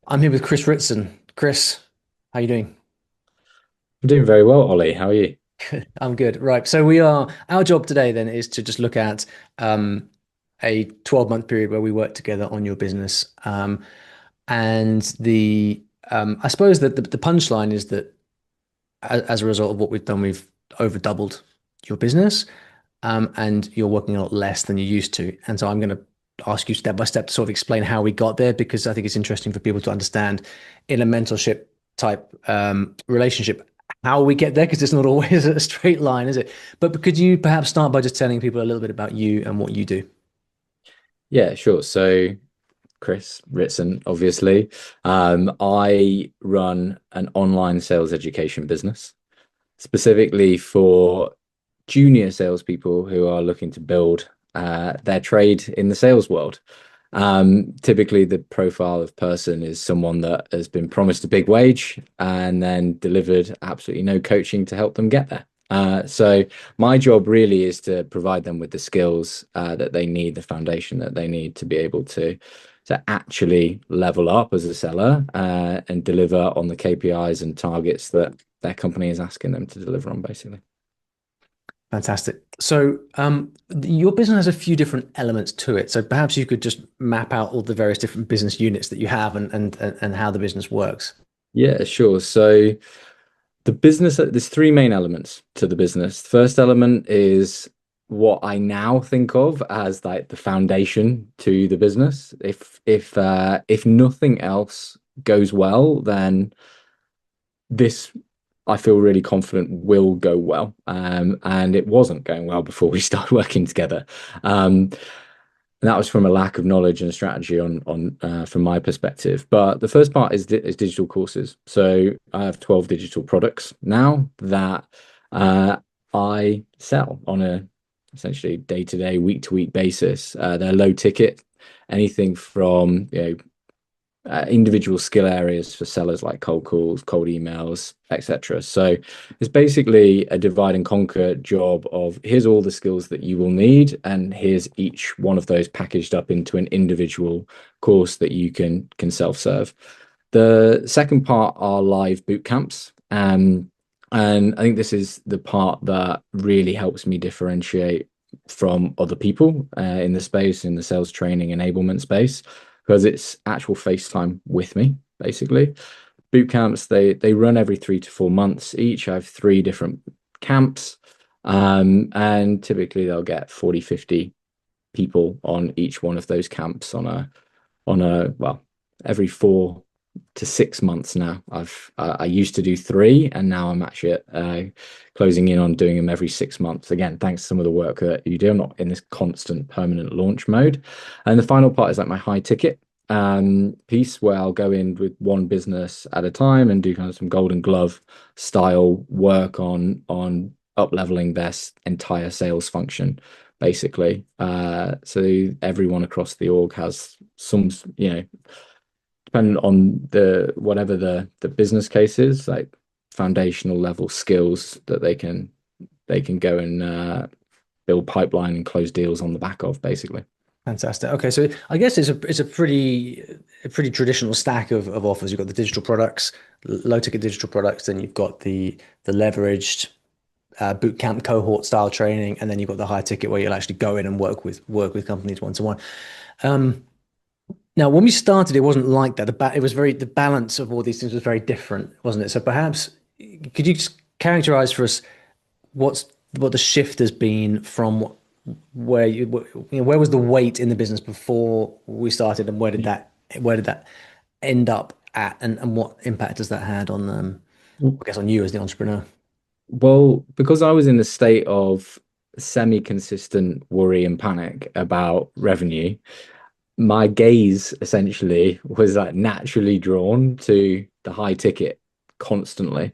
I'm here with Chris Ritson. Chris, how you doing? I'm doing very well, Ollie. How are you? I'm good. Right. Our job today then is to just look at um, a 12-month period where we work together on your business. And I suppose that the punchline is that as a result of what we've done, we've over doubled your business, and you're working a lot less than you used to. And so I'm going to ask you step by step to sort of explain how we got there, because I think it's interesting for people to understand in a mentorship type relationship how we get there, because it's not always a straight line, is it? But could you perhaps start by just telling people a little bit about you and what you do? Yeah, sure. So, Chris Ritson, obviously. I run an online sales education business specifically for junior salespeople who are looking to build their trade in the sales world. Typically, the profile of person is someone that has been promised a big wage and then delivered absolutely no coaching to help them get there. So my job really is to provide them with the skills that they need, the foundation that they need to be able to actually level up as a seller and deliver on the KPIs and targets that their company is asking them to deliver on, basically. Fantastic. So, your business has a few different elements to it. So perhaps you could just map out all the various different business units that you have and how the business works. Yeah, sure. So the business, there's three main elements to the business. The first element is what I now think of as like the foundation to the business. If nothing else goes well, then this I feel really confident will go well. And it wasn't going well before we started working together. And that was from a lack of knowledge and strategy on from my perspective. But the first part is digital courses. So I have 12 digital products now that uh, I sell on a essentially day-to-day, week-to-week basis. They're low ticket, anything from individual skill areas for sellers like cold calls, cold emails, etc. So it's basically a divide and conquer job of here's all the skills that you will need, and here's each one of those packaged up into an individual course that you can self-serve. The second part are live boot camps. And I think this is the part that really helps me differentiate from other people in the space, in the sales training enablement space, because it's actual FaceTime with me, basically. Boot camps, they run every 3 to 4 months each. I have three different camps. And typically they'll get 40, 50 people on each one of those camps on a well, every 4 to 6 months now. I used to do three, and now I'm actually closing in on doing them every 6 months. Again, thanks to some of the work that you do. I'm not in this constant permanent launch mode. And the final part is like my high ticket piece where I'll go in with one business at a time and do kind of some golden glove style work on up leveling their entire sales function, basically. So everyone across the org has some, depending on the whatever the business case is, like foundational level skills that they can go and build pipeline and close deals on the back of, basically. Fantastic. Okay, so I guess it's a pretty traditional stack of offers. You've got the digital products, low ticket digital products, then you've got the leveraged boot camp cohort style training, and then you've got the high ticket where you'll actually go in and work with companies one to one. Um, Now, when we started, it wasn't like that. It was the balance of all these things was very different, wasn't it? So perhaps could you just characterize for us what's what the shift has been from where was the weight in the business before we started, and where did that end up at, and what impact has that had on I guess on you as the entrepreneur? Well, because I was in a state of semi-consistent worry and panic about revenue, my gaze essentially was like naturally drawn to the high ticket constantly.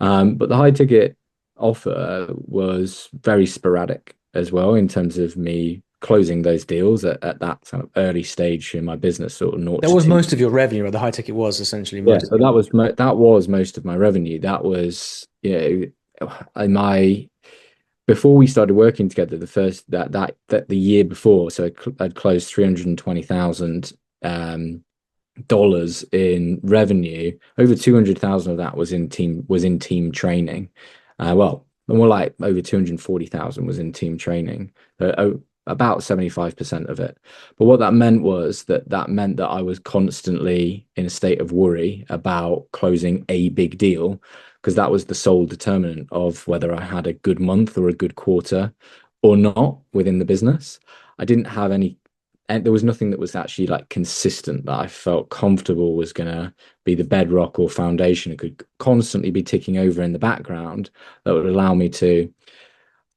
But the high ticket offer was very sporadic as well in terms of me closing those deals at that kind of early stage in my business, sort of naught That to was two. most of your revenue, or the high ticket was essentially Yeah, most of so your. that was most of my revenue. That was, in my before we started working together, the first that the year before, so I'd closed 320,000 dollars in revenue, over 200,000 of that was in team training. Well, more like over 240,000 was in team training. About 75% of it. But what that meant was that meant that I was constantly in a state of worry about closing a big deal, because that was the sole determinant of whether I had a good month or a good quarter or not within the business. I didn't have any, and there was nothing that was actually like consistent that I felt comfortable was going to be the bedrock or foundation. It could constantly be ticking over in the background that would allow me to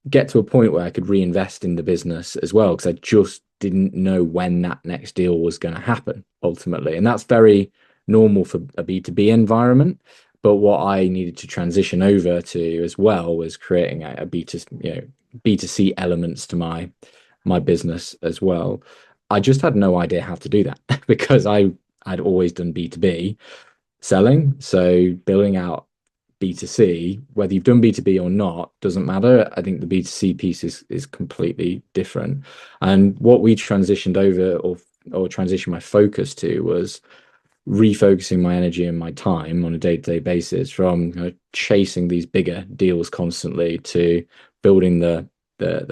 get to a point where I could reinvest in the business as well, because I just didn't know when that next deal was going to happen ultimately. And that's very normal for a B2B environment. But what I needed to transition over to as well was creating a B2C elements to my business as well. I just had no idea how to do that because I'd always done B2B selling. So building out B2C, whether you've done B2B or not, doesn't matter. I think the B2C piece is completely different. And what we transitioned over or transitioned my focus to was refocusing my energy and my time on a day-to-day basis from chasing these bigger deals constantly to building the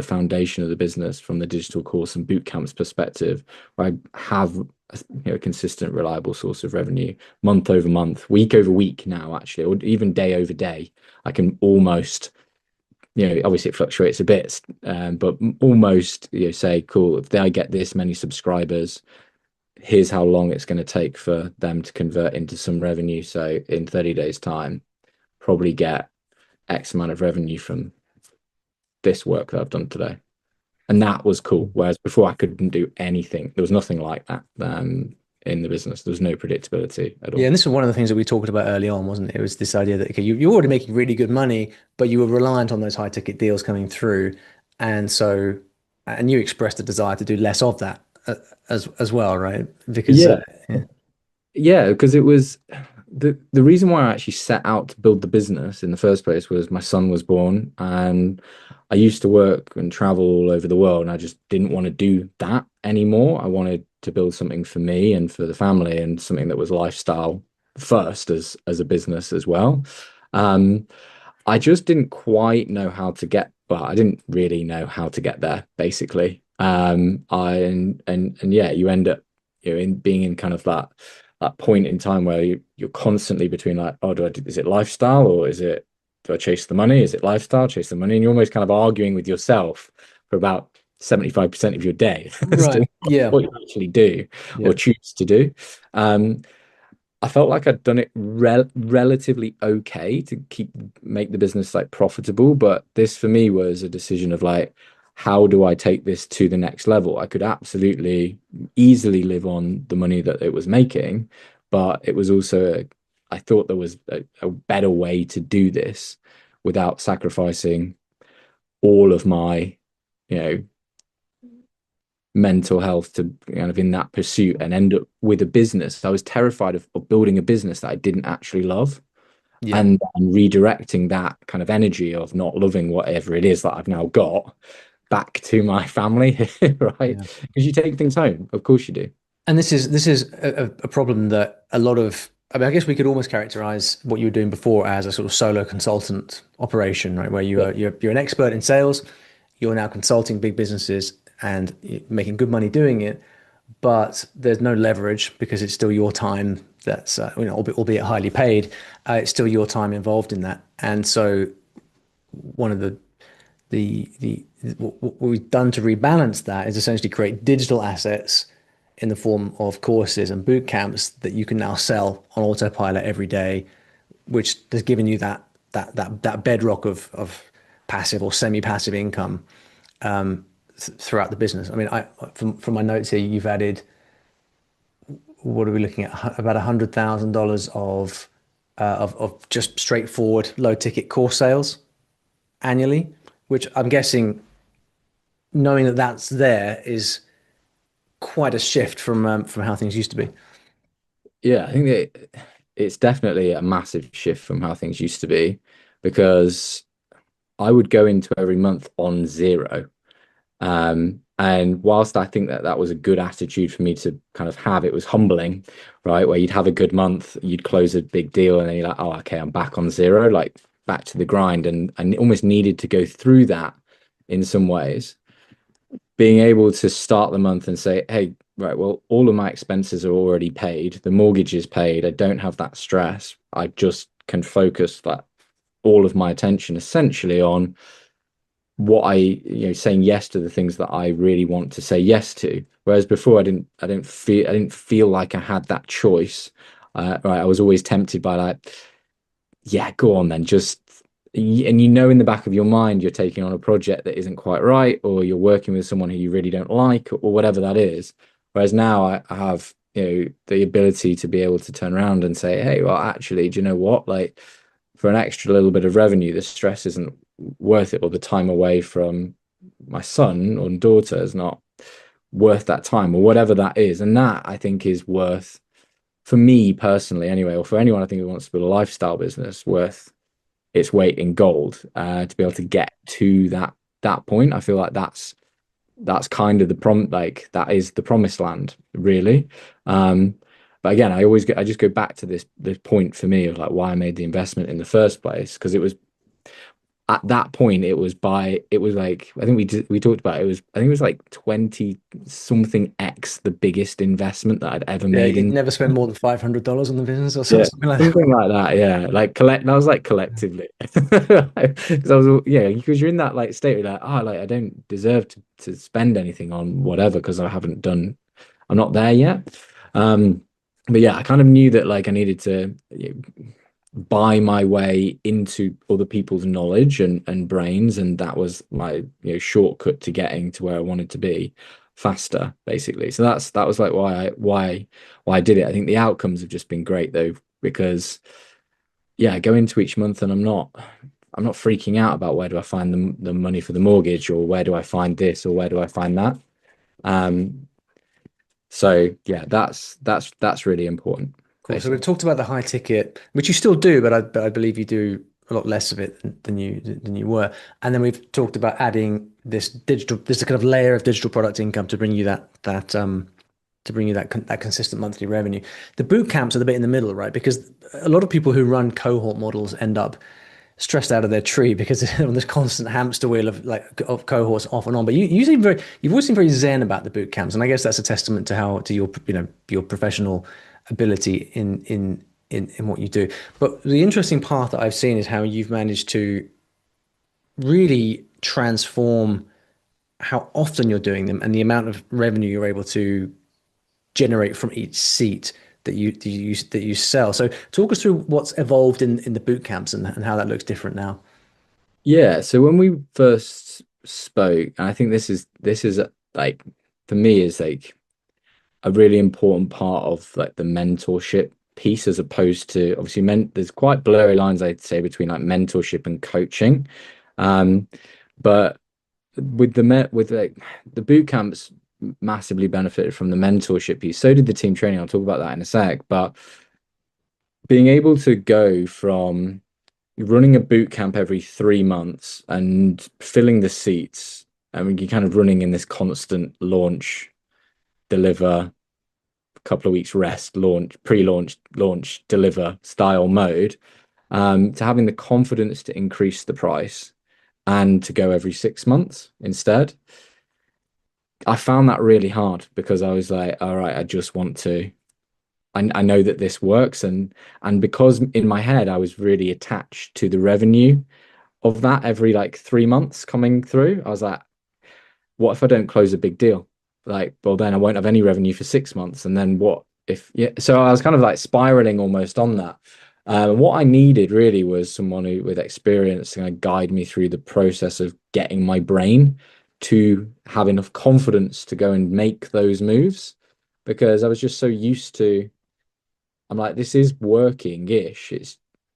foundation of the business from the digital course and boot camps perspective, where I have a consistent, reliable source of revenue month over month, week over week now, actually, or even day over day. I can almost, obviously it fluctuates a bit, but almost, say, cool, if I get this many subscribers, here's how long it's going to take for them to convert into some revenue. So in 30 days time, probably get X amount of revenue from this work that I've done today. And that was cool. Whereas before I couldn't do anything. There was nothing like that in the business. There was no predictability at Yeah, all. and this was one of the things that we talked about early on, wasn't it? It was this idea that okay, you're already making really good money, but you were reliant on those high ticket deals coming through, and so and you expressed a desire to do less of that as well, right? Because Yeah. yeah. Yeah, because it was the reason why I actually set out to build the business in the first place was my son was born, and I used to work and travel all over the world, and I just didn't want to do that anymore. I wanted to build something for me and for the family, and something that was lifestyle first as a business as well. Um, I just didn't quite know how to get, but I didn't really know how to get there, basically. I and yeah, you end up in being in kind of that point in time where you're constantly between like, oh, is it lifestyle or do I chase the money? Is it lifestyle, chase the money? And you're almost kind of arguing with yourself for about 75% of your day as to Right. Yeah. what you actually do Yeah. or choose to do. Um, I felt like I'd done it relatively okay to make the business like profitable, but this for me was a decision of like, how do I take this to the next level? I could absolutely easily live on the money that it was making, but it was also, I thought there was a better way to do this without sacrificing all of my, you know, mental health to kind of in that pursuit and end up with a business. I was terrified of building a business that I didn't actually love, Yeah. and redirecting that kind of energy of not loving whatever it is that I've now got back to my family, right? Yeah. Because you take things home, of course you do. And this is a problem that a lot of, I mean, I guess we could almost characterize what you were doing before as a sort of solo consultant operation, right? Where Yeah, you're an expert in sales, you're now consulting big businesses and you're making good money doing it, but there's no leverage because it's still your time that's albeit highly paid, it's still your time involved in that. And so one of the what we've done to rebalance that is essentially create digital assets in the form of courses and boot camps that you can now sell on autopilot every day, which has given you that bedrock of passive or semi-passive income throughout the business. I mean, from my notes here, you've added, what are we looking at? About $100,000 of just straightforward low ticket course sales annually, which I'm guessing, knowing that that's there, is quite a shift from how things used to be. yeah, I think that it's definitely a massive shift from how things used to be, because I would go into every month on zero. And whilst I think that that was a good attitude for me to kind of have, it was humbling, right? Where you'd have a good month, you'd close a big deal, and then you're like, oh, okay, I'm back on zero, like back to the grind. And I almost needed to go through that in some ways, being able to start the month and say, hey, right, well, all of my expenses are already paid, the mortgage is paid, I don't have that stress. I just can focus that all of my attention essentially on what saying yes to the things that I really want to say yes to. Whereas before, I didn't feel like I had that choice. Right, I was always tempted by like, yeah, go on then, just and in the back of your mind you're taking on a project that isn't quite right, or you're working with someone who you really don't like, or whatever that is. Whereas now I have the ability to be able to turn around and say, hey, well, actually, do you know what? Like, for an extra little bit of revenue, the stress isn't worth it, or the time away from my son or daughter is not worth that time, or whatever that is. And that I think is worth, for me personally anyway, or for anyone I think who wants to build a lifestyle business, worth its weight in gold, to be able to get to that point. I feel like that's kind of the like that is the promised land, really. But again, I just go back to this point for me of like why I made the investment in the first place, because it was at that point it was like, I think we talked about it, was, I think it was like 20 something X the biggest investment that I'd ever Yeah, made you'd in. never spend more than $500 on the business or Yeah, something like that. something like that. Yeah, like that was like collectively, because I was, yeah, because you're in that like state where like, oh, like I don't deserve to spend anything on whatever because I haven't done, I'm not there yet. Um, but yeah, I kind of knew that like I needed to buy my way into other people's knowledge and brains, and that was my shortcut to getting to where I wanted to be faster, basically. So that was like why I did it. I think the outcomes have just been great though, because yeah, I go into each month and I'm not freaking out about where do I find the money for the mortgage, or where do I find this, or where do I find that. Um, so yeah, that's really important, Cool. So we've basically. talked about the high ticket, which you still do, but I believe you do a lot less of it than you were. And then we've talked about adding this kind of layer of digital product income to bring you that consistent monthly revenue. The boot camps are the bit in the middle, right? Because a lot of people who run cohort models end up stressed out of their tree because they're on this constant hamster wheel of cohorts off and on. But you've always seemed very zen about the boot camps, and I guess that's a testament to your your professional ability in what you do. But the interesting part that I've seen is how you've managed to really transform how often you're doing them and the amount of revenue you're able to generate from each seat that you sell. So talk us through what's evolved in the boot camps and how that looks different now. Yeah, so when we first spoke, and I think this is like, for me, is like a really important part of like the mentorship piece, as opposed to, obviously, there's quite blurry lines, I'd say, between like mentorship and coaching. Um, but with like the boot camps massively benefited from the mentorship piece. So did the team training. I'll talk about that in a sec. But being able to go from running a boot camp every 3 months and filling the seats, I mean, you're kind of running in this constant launch, deliver, a couple of weeks rest, launch, pre-launch, launch, deliver style mode, to having the confidence to increase the price and to go every 6 months instead. I found that really hard because I was like, all right, I just want to, I know that this works. And because in my head, I was really attached to the revenue of that every like 3 months coming through. I was like, what if I don't close a big deal? Like, well, then I won't have any revenue for 6 months. And then what if, yeah. So I was kind of like spiraling almost on that. What I needed really was someone who, with experience, to kind of guide me through the process of getting my brain to have enough confidence to go and make those moves, because I was just so used to, I'm like, this is working-ish.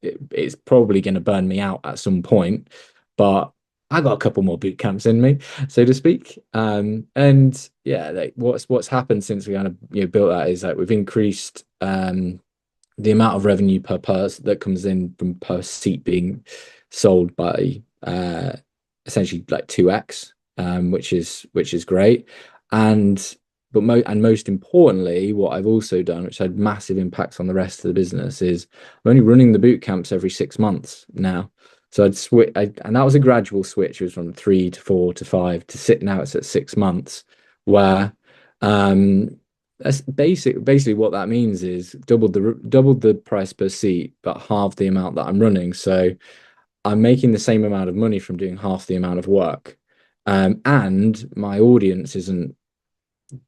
It's probably going to burn me out at some point, but I got a couple more boot camps in me, so to speak. And yeah, like what's happened since we kind of built that is like we've increased the amount of revenue per person that comes in from per seat being sold by essentially like 2x. which is great. And most importantly, what I've also done, which had massive impacts on the rest of the business, is I'm only running the boot camps every 6 months now. So I'd switch, and that was a gradual switch. It was from 3 to 4 to 5 to sit now. It's at 6 months, where that's basically what that means is doubled the price per seat, but half the amount that I'm running. So I'm making the same amount of money from doing half the amount of work. And my audience isn't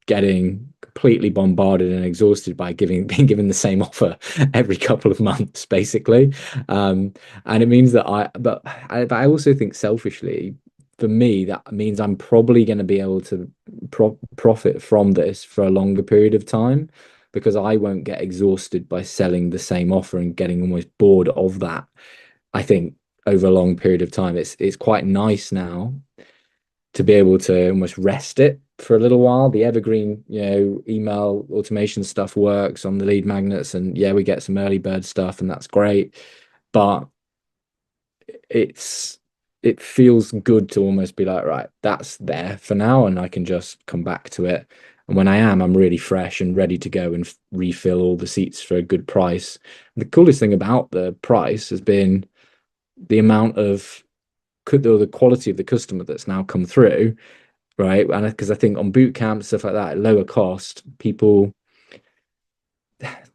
getting completely bombarded and exhausted by being given the same offer every couple of months, basically. And it means that but I also think selfishly, for me, that means I'm probably going to be able to profit from this for a longer period of time because I won't get exhausted by selling the same offer and getting almost bored of that. I think over a long period of time, it's quite nice now to be able to almost rest it for a little while. The evergreen, email automation stuff works on the lead magnets, and yeah, we get some early bird stuff, and that's great. But it feels good to almost be like, right, that's there for now, and I can just come back to it. And when I'm really fresh and ready to go and refill all the seats for a good price. The coolest thing about the price has been the amount of the quality of the customer that's now come through, right? And because I think on boot camps, stuff like that, at lower cost, people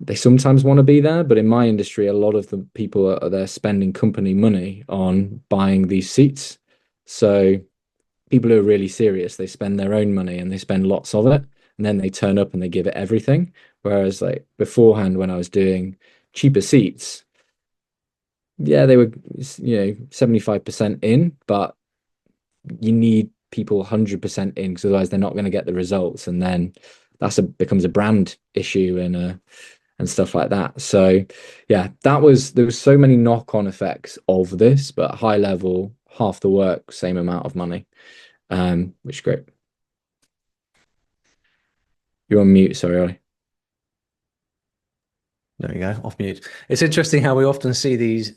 they sometimes want to be there, but in my industry, a lot of the people are there spending company money on buying these seats. So people who are really serious, they spend their own money and they spend lots of it, and then they turn up and they give it everything. Whereas like beforehand, when I was doing cheaper seats, yeah, they were 75% in, but you need people 100% in because otherwise they're not going to get the results, and then becomes a brand issue and stuff like that. So yeah, there was so many knock-on effects of this, but high level, half the work, same amount of money, which is great. You're on mute, sorry, Ollie. There you go, off mute. It's interesting how we often see these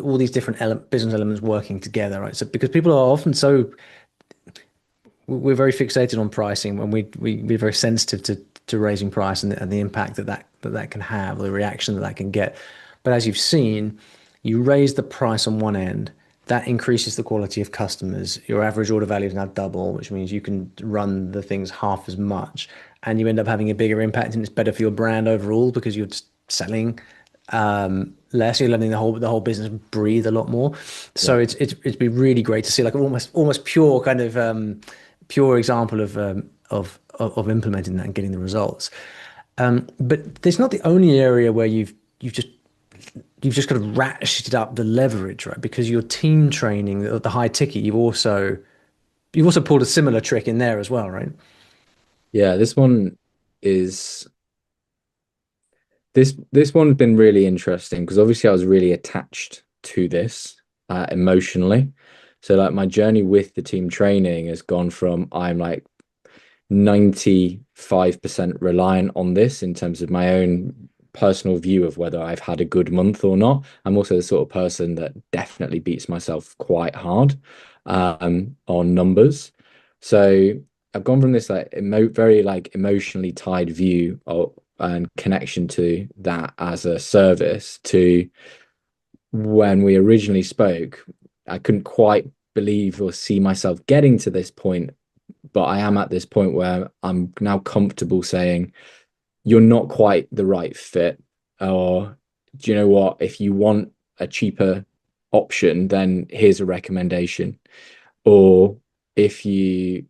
all these different business elements working together, right? So because people are often we're very fixated on pricing, and we're very sensitive to raising price and the impact that can have, the reaction that can get. But as you've seen, you raise the price on one end, that increases the quality of customers. Your average order value is now double, which means you can run the things half as much, and you end up having a bigger impact, and it's better for your brand overall because you're just selling less. You're letting the whole business breathe a lot more. Yeah. So it's been really great to see like almost pure kind of pure example of implementing that and getting the results. But there's not the only area where you've just kind of ratcheted up the leverage, right? Because your team training, the high ticket, you've also pulled a similar trick in there as well, right? Yeah, is this one's been really interesting because obviously I was really attached to this emotionally. So like my journey with the team training has gone from I'm like 95% reliant on this in terms of my own personal view of whether I've had a good month or not. I'm also the sort of person that definitely beats myself quite hard on numbers. So I've gone from this like very like emotionally tied view and connection to that as a service to when we originally spoke, I couldn't quite believe or see myself getting to this point, but I am at this point where I'm now comfortable saying you're not quite the right fit, or do you know what? If you want a cheaper option, then here's a recommendation. Or if you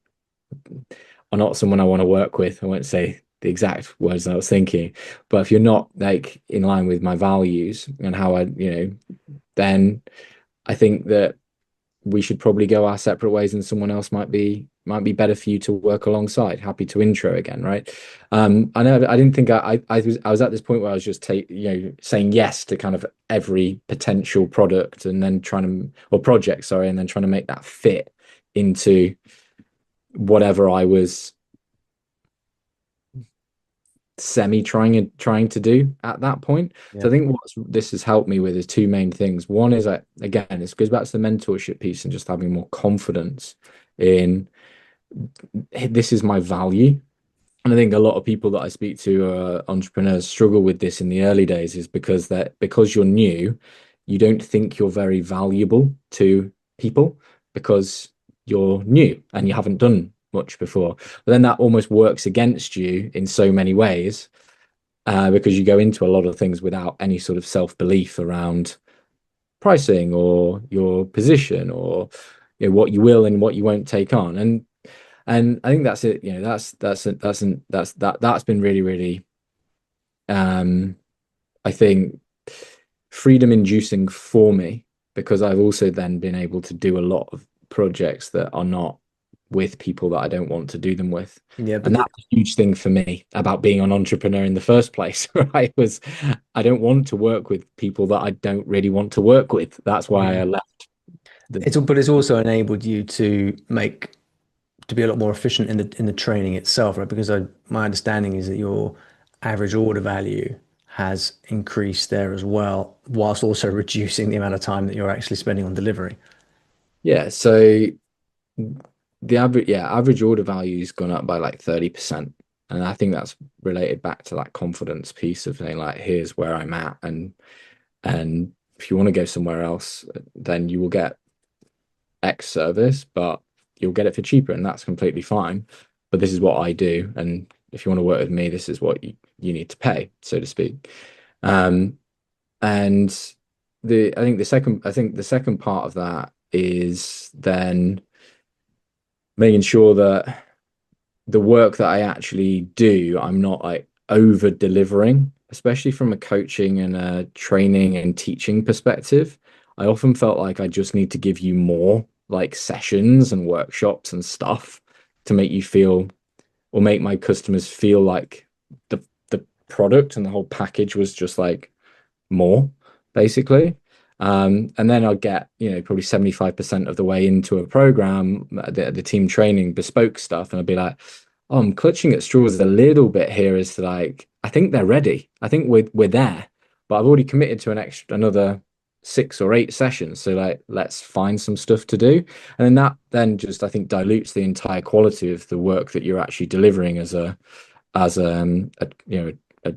are not someone I want to work with, I won't say the exact words I was thinking, but if you're not like in line with my values and how then I think that we should probably go our separate ways and someone else might be better for you to work alongside. Happy to intro again, right? I know I didn't think I was at this point where I was just saying yes to kind of every potential product and then or project, sorry, and then trying to make that fit into whatever I was semi trying to do at that point. Yeah. So I think what this has helped me with is two main things. One is that again, it goes back to the mentorship piece and just having more confidence in this is my value. And I think a lot of people that I speak to, entrepreneurs, struggle with this in the early days, is because you're new, you don't think you're very valuable to people because you're new and you haven't done much before. But then that almost works against you in so many ways, because you go into a lot of things without any sort of self-belief around pricing or your position, or what you will and what you won't take on. And I think that's it. That's been really, really, um, I think, freedom inducing for me, because I've also then been able to do a lot of projects that are not with people that I don't want to do them with. Yeah, but And that's a huge thing for me about being an entrepreneur in the first place, right? Was I don't want to work with people that I don't really want to work with. That's why I yeah, left the. it's also enabled you to be a lot more efficient in the training itself, right? Because my understanding is that your average order value has increased there as well, whilst also reducing the amount of time that you're actually spending on delivery. Yeah, so the average order value's gone up by like 30%. And I think that's related back to that confidence piece of saying, like, here's where I'm at, and if you want to go somewhere else, then you will get X service, but you'll get it for cheaper, and that's completely fine. But this is what I do, and if you want to work with me, this is what you need to pay, so to speak. Um, and I think the second part of that is then making sure that the work that I actually do, I'm not like over delivering, especially from a coaching and a training and teaching perspective. I often felt like I just need to give you more like sessions and workshops and stuff to make you feel, or make my customers feel like the product and the whole package was just like more, basically. And then I'll get, probably 75% of the way into a program, the team training bespoke stuff, and I'll be like, oh, I'm clutching at straws a little bit here, as to like, I think they're ready. I think we're there, but I've already committed to another 6 or 8 sessions. So like, let's find some stuff to do. And then that then just, I think, dilutes the entire quality of the work that you're actually delivering as a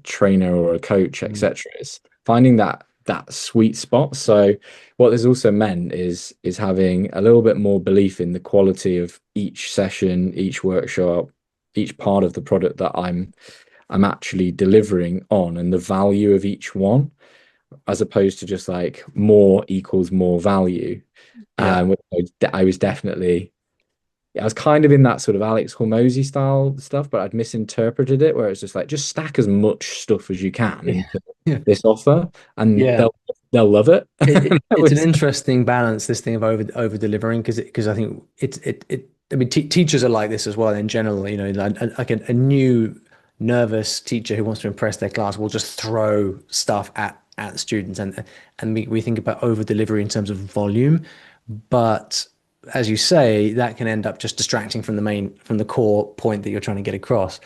trainer or a coach, Mm. etc. Is finding that sweet spot. So what this also meant is having a little bit more belief in the quality of each session, each workshop, each part of the product that I'm actually delivering on, and the value of each one, as opposed to just like more equals more value. Yeah. Which I was definitely, I was kind of in that sort of Alex Hormozy style stuff, but I'd misinterpreted it, where it's just like, just stack as much stuff as you can Yeah. into Yeah. this offer, and Yeah. they'll love it. That It's an was, interesting balance, this thing of over delivering, because I think I mean, teachers are like this as well in general. Like a new nervous teacher who wants to impress their class will just throw stuff at the students, and we think about over delivery in terms of volume, but as you say, that can end up just distracting from the core point that you're trying to get across.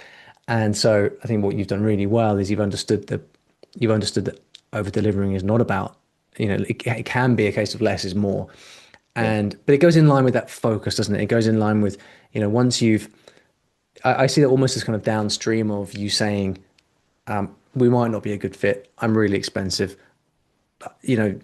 And so I think what you've done really well is you've understood that over delivering is not about, it can be a case of less is more. yeah, But it goes in line with that focus, doesn't it? It goes in line with, once I see that almost as kind of downstream of you saying, we might not be a good fit. I'm really expensive. You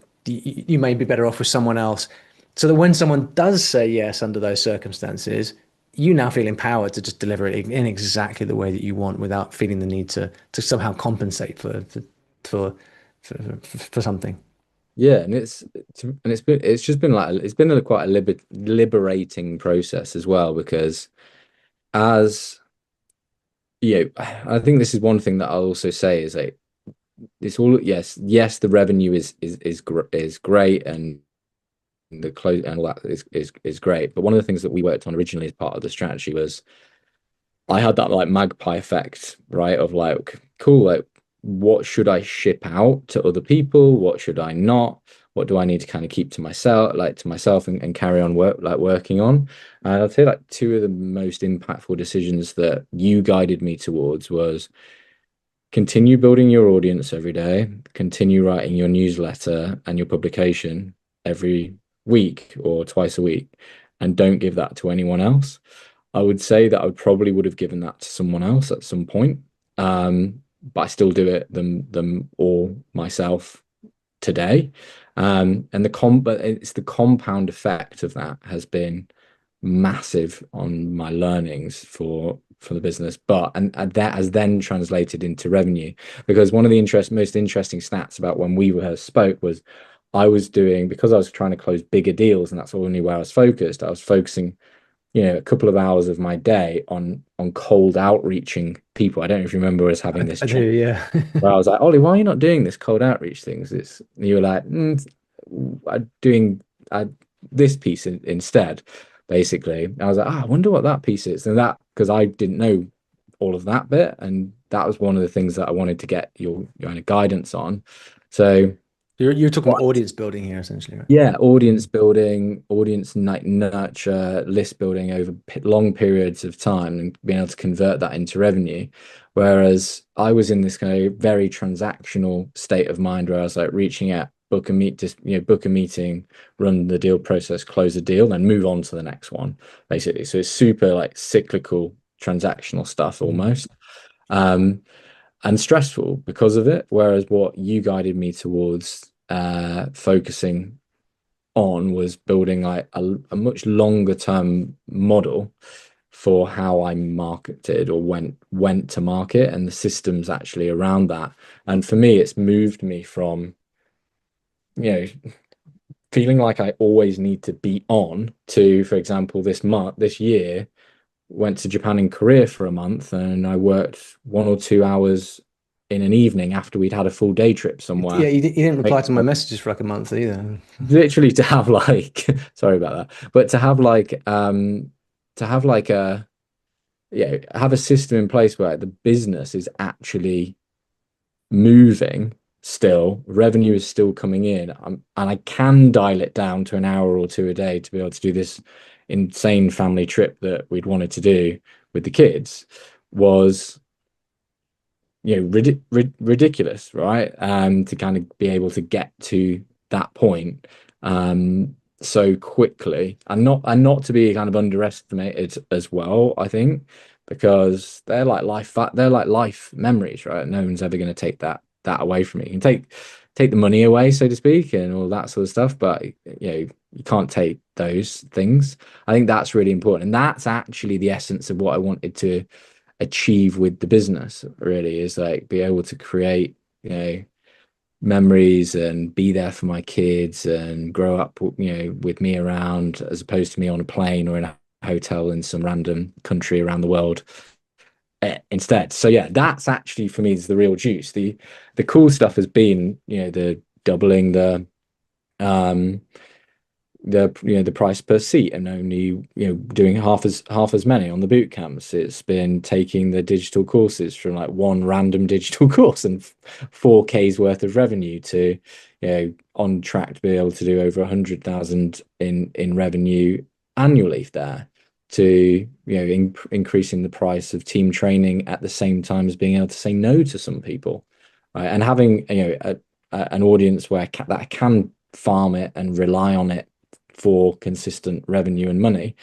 may be better off with someone else. So that when someone does say yes under those circumstances, you now feel empowered to just deliver it in exactly the way that you want, without feeling the need to somehow compensate for for something. yeah, and it's just been like, it's been quite a liberating process as well, because as I think this is one thing that I'll also say is like, it's all, yes, the revenue is great, and the close and all that is great. But one of the things that we worked on originally as part of the strategy was, I had that like magpie effect, right? Of like, cool, like, what should I ship out to other people? What should I not? What do I need to kind of keep to myself, and carry on working on? And I'd say like two of the most impactful decisions that you guided me towards was, continue building your audience every day, continue writing your newsletter and your publication every week or twice a week, and don't give that to anyone else. I would say that I probably would have given that to someone else at some point. But I still do it them all myself today. And but it's the compound effect of that has been massive on my learnings for the business, but and that has then translated into revenue, because one of the most interesting stats about when we were spoke was I was doing, because I was trying to close bigger deals and that's only where I was focused. I was focusing, a couple of hours of my day on cold outreaching people. I don't know if you remember us having this I do, chat yeah. where I was like, Ollie, why are you not doing this cold outreach things? You were like, I'm doing this piece instead, basically. I was like, I wonder what that piece is. And that, because I didn't know all of that bit. And that was one of the things that I wanted to get your kind of guidance on. So, You're talking about audience building here, essentially, right? yeah, audience building, audience nurture, list building over long periods of time and being able to convert that into revenue. Whereas I was in this kind of very transactional state of mind where I was like reaching out, book a meet, just book a meeting, run the deal process, close a deal, then move on to the next one, basically. So it's super like cyclical transactional stuff Mm. almost. Um, and stressful because of it. Whereas what you guided me towards focusing on was building like a much longer term model for how I marketed or went to market and the systems actually around that. And for me, it's moved me from, you know, feeling like I always need to be on to, for example, this year, went to Japan and Korea for a month and I worked 1 or 2 hours in an evening after we'd had a full day trip Yeah, somewhere. you didn't reply to my messages for like a month either. Literally to have like sorry about that, but to have like a have a system in place where the business is actually moving still, revenue is still coming in, and I can dial it down to an hour or two a day to be able to do this insane family trip that we'd wanted to do with the kids was ridiculous, right? To kind of be able to get to that point so quickly, and not to be kind of underestimated as well, I think, because they're like life memories, right? No one's ever going to take that away from you. You can take the money away, so to speak, and all that sort of stuff, but you can't take those things. I think that's really important, and that's actually the essence of what I wanted to achieve with the business, really, is like be able to create memories and be there for my kids and grow up with me around, as opposed to me on a plane or in a hotel in some random country around the world instead. So yeah, that's actually for me is the real juice. The cool stuff has been the doubling um the price per seat and only doing half as many on the boot camps. It's been taking the digital courses from like one random digital course and 4K's worth of revenue to on track to be able to do over 100,000 in revenue annually there, to increasing the price of team training at the same time as being able to say no to some people, right? And having an audience that I can farm it and rely on it for consistent revenue and money.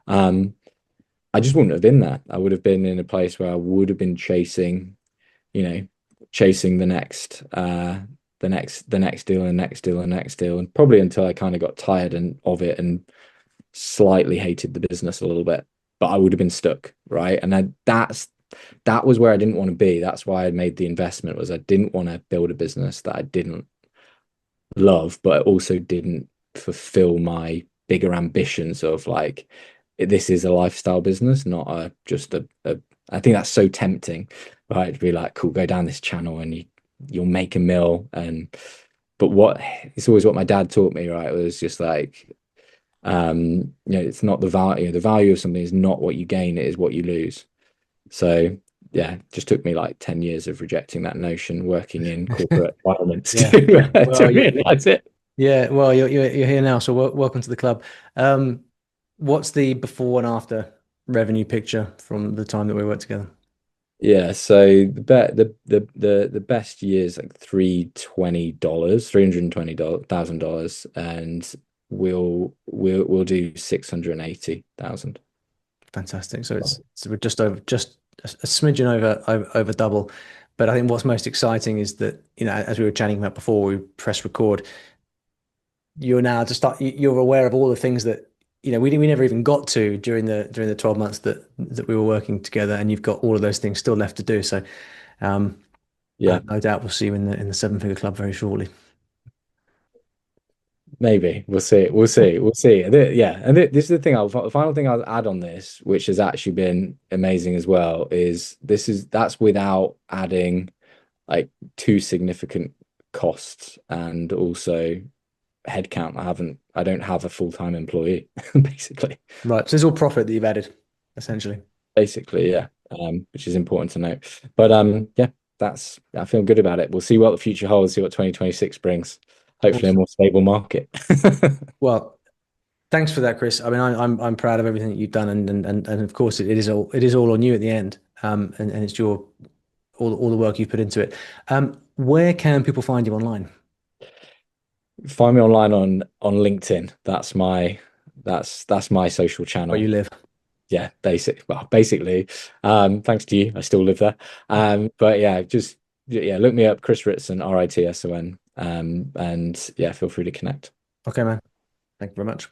I just wouldn't have been there. I would have been in a place where I would have been chasing, chasing the next deal and next deal and next deal, and probably until I kind of got tired of it and slightly hated the business a little bit. But I would have been stuck, right? And that was where I didn't want to be. That's why I made the investment, was I didn't want to build a business that I didn't love, but also didn't fulfill my bigger ambitions of like, this is a lifestyle business, not just a I think that's so tempting, right? To be like, cool, go down this channel and you'll make a mill. And but what it's always what my dad taught me, right? It was just like, it's not the value of something is not what you gain, it is what you lose. So yeah, it just took me like 10 years of rejecting that notion, working in corporate environments Yeah. to Well, realize it. yeah. Well, you're here now, so welcome to the club. Um, what's the before and after revenue picture from the time that we worked together? Yeah, so the best years like $320, $320,000, and we'll do 680,000. Fantastic. So we're just over just a smidgen over double. But I think what's most exciting is that, as we were chatting about before we press record, you're now to start you're aware of all the things that we never even got to during the 12 months that we were working together, and you've got all of those things still left to do. So um I Yeah, have no doubt we'll see you in the seven-figure club very shortly. maybe we'll see. We'll see. Yeah, and this is the thing. The final thing I'll add on this, which has actually been amazing as well, is that's without adding like two significant costs and also headcount. I don't have a full-time employee, basically. Right. So it's all profit that you've added, essentially. Basically, yeah. Which is important to note. But yeah, I feel good about it. We'll see what the future holds, see what 2026 brings. Hopefully a Awesome. more stable market. Well, thanks for that, Chris. I mean, I'm proud of everything that you've done, and of course, it is all on you at the end. And it's your all the work you've put into it. Where can people find you online? Find me online on LinkedIn. That's my social Where you channel. live? Yeah, basically. Thanks to you, I still live there. But yeah, just yeah, look me up, Chris Ritson, Ritson. And yeah, feel free to connect. Okay, man. Thank you very much.